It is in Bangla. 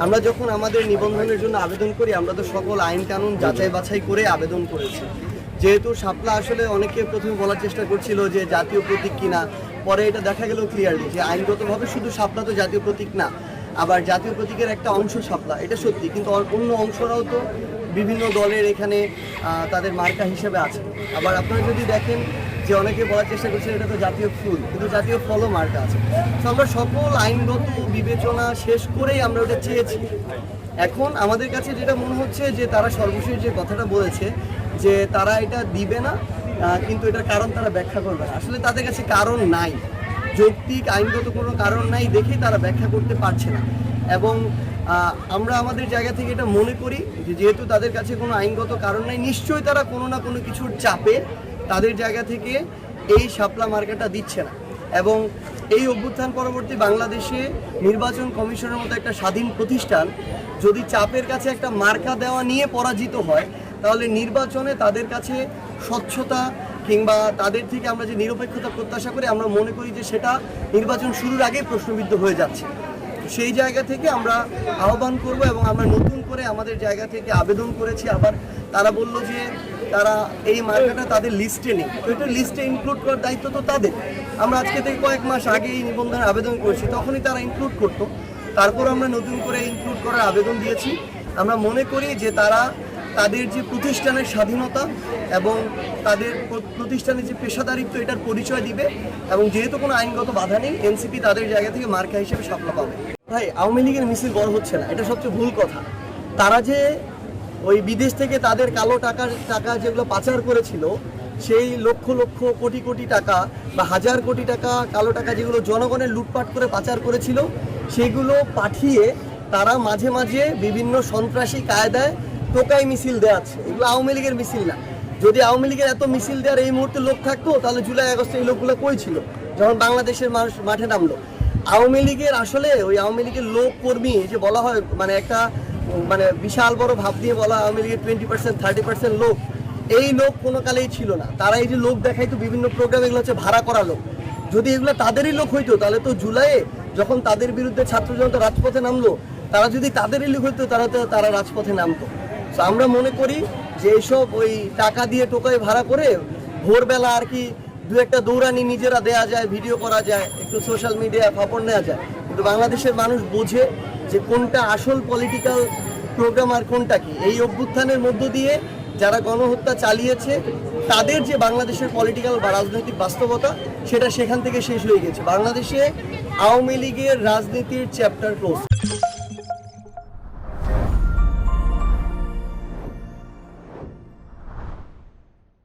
আমরা যখন আমাদের নিবন্ধনের জন্য আবেদন করি আমরা তো সকল আইন কানুন যাচাই বাছাই করে আবেদন করেছি। যেহেতু শাপলা আসলে অনেকে প্রথমে বলার চেষ্টা করছিল যে জাতীয় প্রতীক কিনা, পরে এটা দেখা গেল ক্লিয়ারলি যে আইনগতভাবে শুধু শাপলা তো জাতীয় প্রতীক না, আবার জাতীয় প্রতীকের একটা অংশ শাপলা, এটা সত্যি, কিন্তু অন্য অংশরাও তো বিভিন্ন দলের এখানে তাদের মার্কা হিসেবে আছে। আবার আপনারা যদি দেখেন যে অনেকে বলার চেষ্টা করছে এটা তো জাতীয় ফুল, কিন্তু জাতীয় ফলও মার্কা আছে। তো আমরা সকল আইনগত বিবেচনা শেষ করেই আমরা ওটা চেয়েছি। এখন আমাদের কাছে যেটা মনে হচ্ছে যে তারা সর্বশেষ যে কথাটা বলেছে যে তারা এটা দিবে না, কিন্তু এটার কারণ তারা ব্যাখ্যা করবে না। আসলে তাদের কাছে কারণ নাই, যৌক্তিক আইনগত কোনো কারণ নাই দেখেই তারা ব্যাখ্যা করতে পারছে না। এবং আমরা আমাদের জায়গা থেকে এটা মনে করি যে যেহেতু তাদের কাছে কোনো আইনগত কারণ নাই, নিশ্চয়ই তারা কোনো না কোনো কিছুর চাপে তাদের জায়গা থেকে এই শাপলা মার্কাটা দিচ্ছে না। এবং এই অভ্যুত্থান পরবর্তী বাংলাদেশে নির্বাচন কমিশনের মতো একটা স্বাধীন প্রতিষ্ঠান যদি চাপের কাছে একটা মার্কা দেওয়া নিয়ে পরাজিত হয়, তাহলে নির্বাচনে তাদের কাছে স্বচ্ছতা কিংবা তাদের থেকে আমরা যে নিরপেক্ষতা প্রত্যাশা করি, আমরা মনে করি যে সেটা নির্বাচন শুরুর আগেই প্রশ্নবিদ্ধ হয়ে যাচ্ছে। সেই জায়গা থেকে আমরা আহ্বান করব এবং আমরা নতুন করে আমাদের জায়গা থেকে আবেদন করেছি। আবার তারা বলল যে তারা এই মার্কাটা তাদের লিস্টে নেই, তো এটা লিস্টে ইনক্লুড করার দায়িত্ব তো তাদের। আমরা আজকে থেকে কয়েক মাস আগে এই নিবন্ধনের আবেদন করেছি, তখনই তারা ইনক্লুড করতো, তারপর আমরা নতুন করে ইনক্লুড করার আবেদন দিয়েছি। আমরা মনে করি যে তারা তাদের যে প্রতিষ্ঠানের স্বাধীনতা এবং তাদের প্রতিষ্ঠানের যে পেশাদারিত্ব এটার পরিচয় দিবে, এবং যেহেতু কোনো আইনগত বাধা নেই, এনসিপি তাদের জায়গা থেকে মার্কা হিসেবে শাপলা পাবে। ভাই, আওয়ামী লীগের মিছিল বড় হচ্ছে না, এটা সবচেয়ে ভুল কথা। তারা যে ওই বিদেশ থেকে তাদের কালো টাকা যেগুলো পাচার করেছিল, সেই লক্ষ লক্ষ কোটি কোটি টাকা বা হাজার কোটি টাকা কালো টাকা যেগুলো জনগণের লুটপাট করে পাচার করেছিল, সেগুলো পাঠিয়ে তারা মাঝে মাঝে বিভিন্ন সন্ত্রাসী কায়দায় টোকাই মিছিল দেওয়াচ্ছে। এগুলো আওয়ামী লীগের মিছিল না। যদি আওয়ামী লীগের এত মিছিল দেওয়ার এই মুহূর্তে লোক থাকতো, তাহলে জুলাই আগস্টে এই লোকগুলো কই ছিল যখন বাংলাদেশের মানুষ মাঠে নামলো? আওয়ামী লীগের আসলে ওই আওয়ামী লীগের লোক কর্মী যে বলা হয়, মানে একটা বিশাল বড় ভাব দিয়ে বলা আওয়ামী লীগের 20% 30% লোক, এই লোক কোনো কালেই ছিল না। তারা এই যে লোক দেখাইতো বিভিন্ন প্রোগ্রাম, এগুলো হচ্ছে ভাড়া করা লোক। যদি এগুলো তাদেরই লোক হইতো, তাহলে তো জুলাইয়ে যখন তাদের বিরুদ্ধে ছাত্র জনতা রাজপথে নামলো, তারা যদি তাদেরই লোক হইতো তারা রাজপথে নামতো। তো আমরা মনে করি যে এইসব ওই টাকা দিয়ে টোকাই ভাড়া করে ভোরবেলা আর কি দু একটা দৌড়ানি নিজেরা দেয়া যায়, ভিডিও করা যায়, একটু সোশ্যাল মিডিয়ায় খবর নেওয়া যায়, কিন্তু বাংলাদেশের মানুষ বোঝে যে কোনটা আসল পলিটিক্যাল প্রোগ্রাম আর কোনটা কি। এই অভ্যুত্থানের মধ্য দিয়ে যারা গণহত্যা চালিয়েছে তাদের যে বাংলাদেশের পলিটিক্যাল বা রাজনৈতিক বাস্তবতা, সেটা সেখান থেকে শেষ হয়ে গেছে। বাংলাদেশে আওয়ামী লীগের রাজনীতির চ্যাপ্টার ক্লোজ।